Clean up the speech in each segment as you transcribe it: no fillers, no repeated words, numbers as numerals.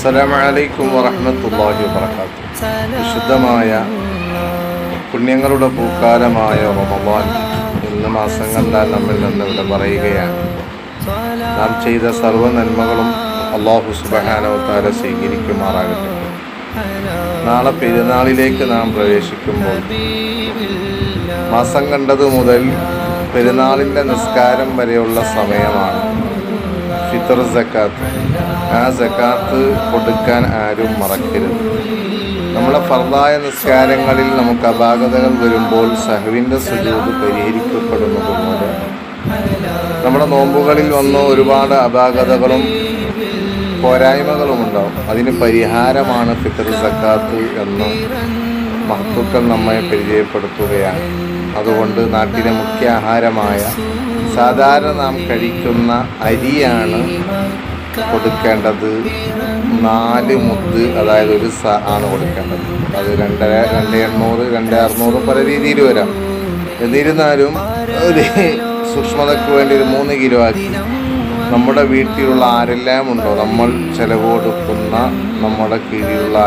അസ്സലാമു അലൈക്കും വറഹ്മത്തുള്ളാഹി വബറകാതുഹു. വിശുദ്ധമായ പുണ്യങ്ങളുടെ പൂക്കാലമായ റമളാൻ ഇന്ന് മാസം കണ്ടാൽ നമ്മിൽ നിന്ന് ഇവിടെ പറയുകയാണ്. നാം ചെയ്ത സർവ്വ നന്മകളും അല്ലാഹു സുബ്ഹാനഹു വ തആല സ്വീകരിക്കുമാറാകട്ടെ. നാളെ പെരുന്നാളിലേക്ക് നാം പ്രവേശിക്കുമ്പോൾ മാസം കണ്ടത് മുതൽ പെരുന്നാളിൻ്റെ നിസ്കാരം വരെയുള്ള സമയമാണ് ഫിത്ർ സക്കാത്ത്. ആ സക്കാത്ത് കൊടുക്കാൻ ആരും മറക്കരുത്. നമ്മുടെ ഫർദായ നിസ്കാരങ്ങളിൽ നമുക്ക് അപാകതകൾ വരുമ്പോൾ സഹവിൻ്റെ സുജൂദ് പരിഹരിക്കപ്പെടുന്നതുകൊണ്ട് നമ്മുടെ നോമ്പുകളിൽ വന്ന ഒരുപാട് അപാകതകളും പോരായ്മകളും ഉണ്ടാവും. അതിന് പരിഹാരമാണ് ഫിത്ർ സക്കാത്ത് എന്ന് മഹത്തുക്കൾ നമ്മെ പരിചയപ്പെടുത്തുകയാണ്. അതുകൊണ്ട് നാട്ടിലെ മുഖ്യ ആഹാരമായ സാധാരണ നാം കഴിക്കുന്ന അരിയാണ് കൊടുക്കേണ്ടത്. 4 മുദ്ദ്, അതായത് ഒരു ആണ് കൊടുക്കേണ്ടത്. അത് 2,800, 2,600 പല രീതിയിൽ വരാം. എന്നിരുന്നാലും ഒരു സൂക്ഷ്മതയ്ക്ക് വേണ്ടി ഒരു 3 കിലോ ആക്കി നമ്മുടെ വീട്ടിലുള്ള ആരെല്ലാം ഉണ്ടോ, നമ്മൾ ചെലവ് കൊടുക്കുന്ന നമ്മുടെ കീഴിലുള്ള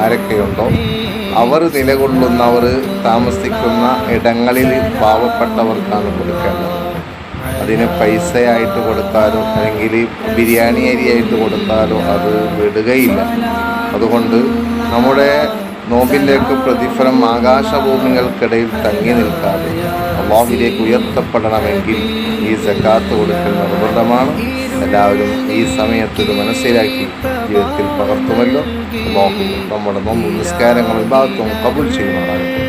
ആരൊക്കെയുണ്ടോ അവർ നിലകൊള്ളുന്നവർ താമസിക്കുന്ന ഇടങ്ങളിൽ പാവപ്പെട്ടവർക്കാണ് കൊടുക്കേണ്ടത്. അതിന് പൈസയായിട്ട് കൊടുത്താലോ അല്ലെങ്കിൽ ബിരിയാണി അരിയായിട്ട് കൊടുത്താലോ അത് വിടുകയില്ല. അതുകൊണ്ട് നമ്മുടെ നോമ്പിൻ്റെയൊക്കെ പ്രതിഫലം ആകാശഭൂമികൾക്കിടയിൽ തങ്ങി നിൽക്കാതെ അല്ലാഹുവിലേക്ക് ഉയർത്തപ്പെടണമെങ്കിൽ ഈ സക്കാത്ത് കൊടുക്കൽ നിർബന്ധമാണ്. എല്ലാവരും ഈ സമയത്ത് ഇത് മനസ്സിലാക്കി ജീവിതത്തിൽ പകർത്തുമല്ലോ. അല്ലാഹു നമ്മുടെ നോമ്പ് നിസ്കാരങ്ങൾ ഭാഗത്തും കബൂൽ ചെയ്യുമാറാകട്ടെ.